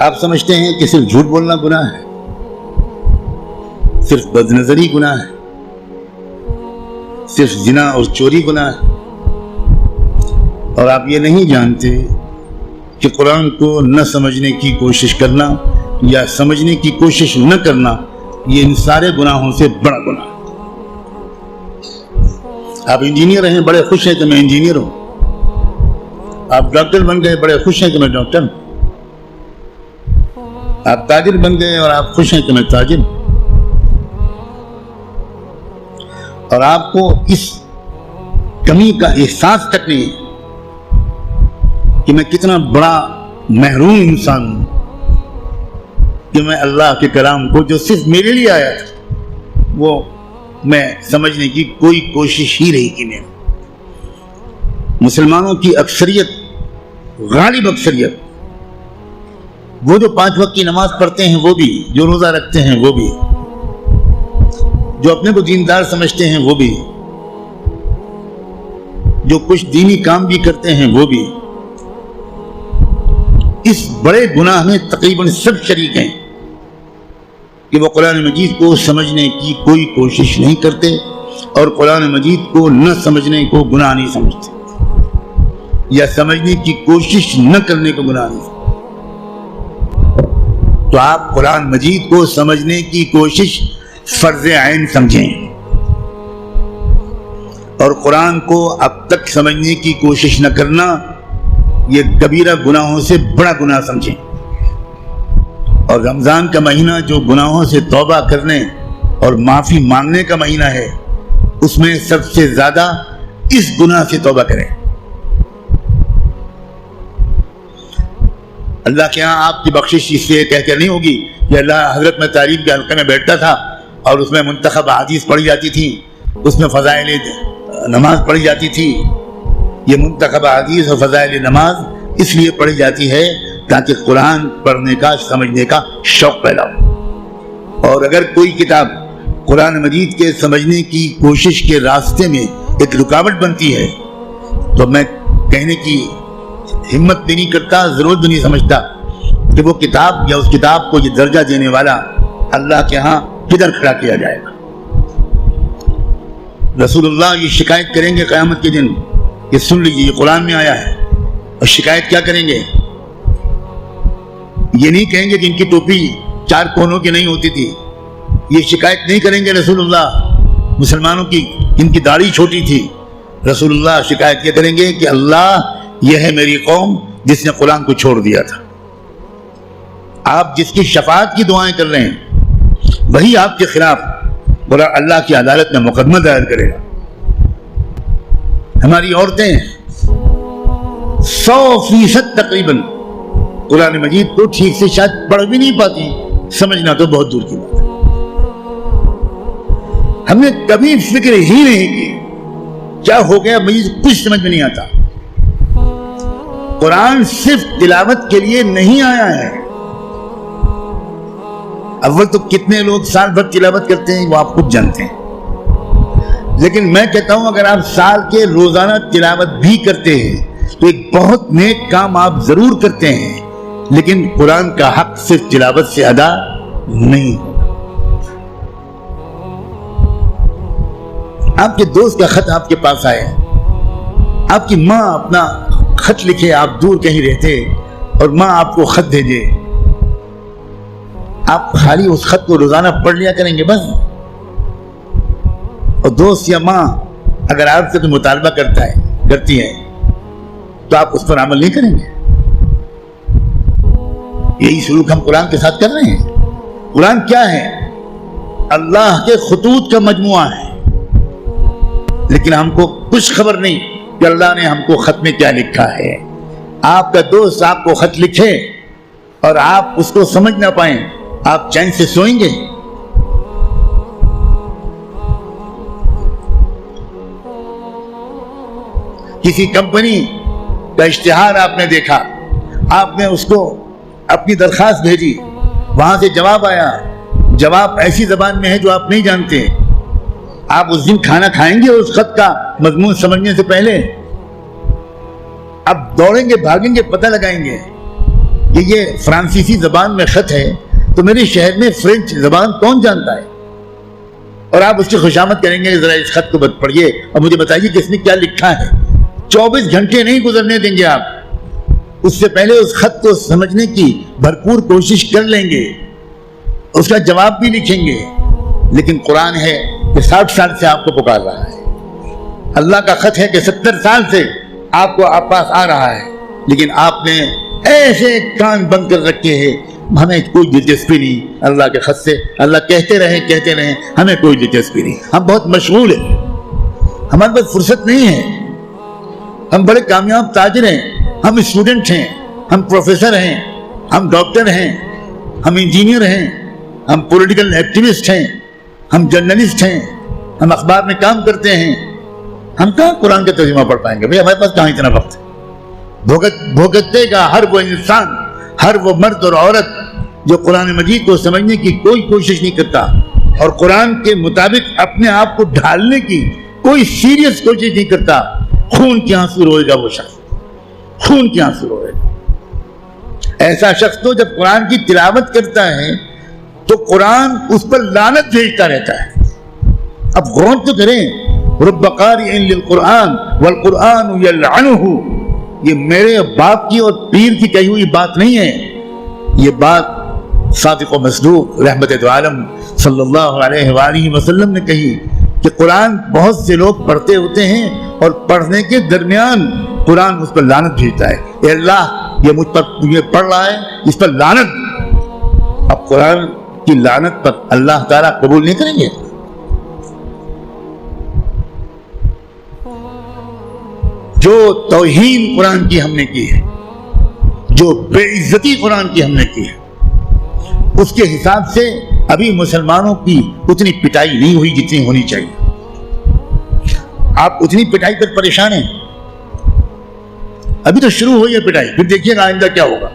آپ سمجھتے ہیں کہ صرف جھوٹ بولنا گناہ ہے، صرف بد نظری گناہ ہے، صرف زنا اور چوری گناہ ہے، اور آپ یہ نہیں جانتے کہ قرآن کو نہ سمجھنے کی کوشش کرنا یا سمجھنے کی کوشش نہ کرنا یہ ان سارے گناہوں سے بڑا گناہ ہے۔ آپ انجینئر ہیں، بڑے خوش ہیں کہ میں انجینئر ہوں، آپ ڈاکٹر بن گئے، بڑے خوش ہیں کہ میں ڈاکٹر ہوں، آپ تاجر بن گئے اور آپ خوش ہیں کہ میں تاجر ہوں، اور آپ کو اس کمی کا احساس تک نہیں ہے کہ میں کتنا بڑا محروم انسان ہوں کہ میں اللہ کے کلام کو جو صرف میرے لیے آیا تھا وہ میں سمجھنے کی کوئی کوشش ہی نہیں کی میں۔ مسلمانوں کی اکثریت، غالب اکثریت، وہ جو 5 وقت کی نماز پڑھتے ہیں وہ بھی، جو روزہ رکھتے ہیں وہ بھی، جو اپنے کو دیندار سمجھتے ہیں وہ بھی، جو کچھ دینی کام بھی کرتے ہیں وہ بھی، اس بڑے گناہ میں تقریباً سب شریک ہیں کہ وہ قرآن مجید کو سمجھنے کی کوئی کوشش نہیں کرتے اور قرآن مجید کو نہ سمجھنے کو گناہ نہیں سمجھتے یا سمجھنے کی کوشش نہ کرنے کو گناہ نہیں سمجھتے۔ تو آپ قرآن مجید کو سمجھنے کی کوشش فرض عین سمجھیں اور قرآن کو اب تک سمجھنے کی کوشش نہ کرنا یہ کبیرہ گناہوں سے بڑا گناہ سمجھیں۔ اور رمضان کا مہینہ جو گناہوں سے توبہ کرنے اور معافی مانگنے کا مہینہ ہے، اس میں سب سے زیادہ اس گناہ سے توبہ کریں۔ اللہ کے ہاں آپ کی بخشش اس لیے کہہ کر نہیں ہوگی کہ اللہ حضرت میں تعلیم کے حلقے میں بیٹھتا تھا اور اس میں منتخب احادیث پڑھی جاتی تھی، اس میں فضائل نماز پڑھی جاتی تھی۔ یہ منتخب احادیث اور فضائل نماز اس لیے پڑھی جاتی ہے تاکہ قرآن پڑھنے کا، سمجھنے کا شوق پیدا ہو۔ اور اگر کوئی کتاب قرآن مجید کے سمجھنے کی کوشش کے راستے میں ایک رکاوٹ بنتی ہے تو میں کہنے کی ہمت بھی نہیں کرتا، ضرورت بھی نہیں سمجھتا کہ وہ کتاب یا اس کتاب کو یہ درجہ دینے والا اللہ کے ہاں کدھر کھڑا کیا جائے گا۔ رسول اللہ یہ شکایت کریں گے قیامت کے دن کہ سن لیجیے یہ قرآن میں آیا ہے، اور شکایت کیا کریں گے؟ یہ نہیں کہیں گے کہ ان کی ٹوپی 4 کونوں کی نہیں ہوتی تھی، یہ شکایت نہیں کریں گے رسول اللہ مسلمانوں کی ان کی داڑھی چھوٹی تھی۔ رسول اللہ شکایت یہ کریں گے کہ اللہ یہ ہے میری قوم جس نے قرآن کو چھوڑ دیا تھا۔ آپ جس کی شفاعت کی دعائیں کر رہے ہیں وہی آپ کے خلاف اللہ کی عدالت میں مقدمہ دائر کرے گا۔ ہماری عورتیں 100% تقریباً قرآن مجید کو ٹھیک سے شاید پڑھ بھی نہیں پاتی، سمجھنا تو بہت دور کی بات ہے۔ ہم نے کبھی فکر ہی نہیں کی کیا ہو گیا، مجھے کچھ سمجھ میں نہیں آتا۔ قرآن صرف تلاوت کے لیے نہیں آیا ہے۔ اول تو کتنے لوگ سال بھر تلاوت کرتے ہیں وہ آپ خود جانتے ہیں، لیکن میں کہتا ہوں اگر آپ سال کے روزانہ تلاوت بھی کرتے ہیں تو ایک بہت نیک کام آپ ضرور کرتے ہیں، لیکن قرآن کا حق صرف تلاوت سے ادا نہیں ہوگا۔ آپ کے دوست کا خط آپ کے پاس آئے، آپ کی ماں اپنا خط لکھے، آپ دور کہیں رہتے اور ماں آپ کو خط بھیجے، آپ خالی اس خط کو روزانہ پڑھ لیا کریں گے بس؟ اور دوست یا ماں اگر آپ سے کوئی مطالبہ کرتی ہے تو آپ اس پر عمل نہیں کریں گے؟ یہی سلوک ہم قرآن کے ساتھ کر رہے ہیں۔ قرآن کیا ہے؟ اللہ کے خطوط کا مجموعہ ہے، لیکن ہم کو کچھ خبر نہیں کہ اللہ نے ہم کو خط میں کیا لکھا ہے۔ آپ کا دوست آپ کو خط لکھے اور آپ اس کو سمجھ نہ پائیں، آپ چین سے سوئیں گے؟ کسی کمپنی کا اشتہار آپ نے دیکھا، آپ نے اس کو اپنی درخواست بھیجی، وہاں سے جواب آیا، جواب ایسی زبان میں ہے جو آپ نہیں جانتے، آپ اس دن کھانا کھائیں گے اس خط کا مضمون سمجھنے سے پہلے؟ اب دوڑیں گے، بھاگیں گے، پتہ لگائیں گے یہ فرانسیسی زبان میں خط ہے تو میرے شہر میں فرینچ زبان کون جانتا ہے؟ اور آپ اس کی خوشامد کریں گے ذرا اس خط کو پڑھیے اور مجھے بتائیے کہ اس نے کیا لکھا ہے. 24 گھنٹے نہیں گزرنے دیں گے آپ, اس سے پہلے اس خط کو سمجھنے کی بھرپور کوشش کر لیں گے, اس کا جواب بھی لکھیں گے. لیکن قرآن ہے کہ 60 سال سے آپ کو پکار رہا ہے, اللہ کا خط ہے کہ 70 سال سے آپ کو آپ پاس آ رہا ہے, لیکن آپ نے ایسے کان بند کر رکھے ہیں, ہمیں کوئی دلچسپی نہیں اللہ کے خط سے. اللہ کہتے رہیں ہمیں کوئی دلچسپی نہیں, ہم بہت مشغول ہیں, ہمارے پاس فرصت نہیں ہے. ہم بڑے کامیاب تاجر ہیں, ہم اسٹوڈنٹ ہیں, ہم پروفیسر ہیں, ہم ڈاکٹر ہیں, ہم انجینئر ہیں, ہم پولیٹیکل ایکٹیوسٹ ہیں, ہم جرنلسٹ ہیں, ہم اخبار میں کام کرتے ہیں. ہم کہاں قرآن کا ترجمہ پڑھ پائیں گے بھائی, ہمارے پاس کہاں اتنا وقت ہے. بھوگتے کا ہر وہ انسان, ہر وہ مرد اور عورت جو قرآن مجید کو سمجھنے کی کوئی کوشش نہیں کرتا اور قرآن کے مطابق اپنے آپ کو ڈھالنے کی کوئی سیریس کوشش نہیں کرتا, خون کے آنسو روئے گا. وہ شخص خون کے آنسو روئے گا. ایسا شخص تو جب قرآن کی تلاوت کرتا ہے تو قرآن اس پر لعنت بھیجتا رہتا ہے. اب غور تو کریں, رب قارئ للقرآن والقرآن یلعنہ, یہ میرے باپ کی اور پیر کی کہی ہوئی بات نہیں ہے, یہ بات صادق و مصدوق رحمت دو عالم صلی اللہ علیہ وآلہ وسلم نے کہی کہ قرآن بہت سے لوگ پڑھتے ہوتے ہیں اور پڑھنے کے درمیان قرآن اس پر لعنت بھیجتا ہے, اے اللہ یہ مجھ پر یہ پڑھ رہا ہے, اس پر لعنت. اب قرآن کی لعنت پر اللہ تعالیٰ قبول نہیں کریں گے. جو توہین قرآن کی ہم نے کی ہے, جو بے عزتی قرآن کی ہم نے کی ہے, اس کے حساب سے ابھی مسلمانوں کی اتنی پٹائی نہیں ہوئی جتنی ہونی چاہیے. آپ اتنی پٹائی پر پریشان ہیں, ابھی تو شروع ہوئی ہے پٹائی, پھر دیکھیے گا آئندہ کیا ہوگا.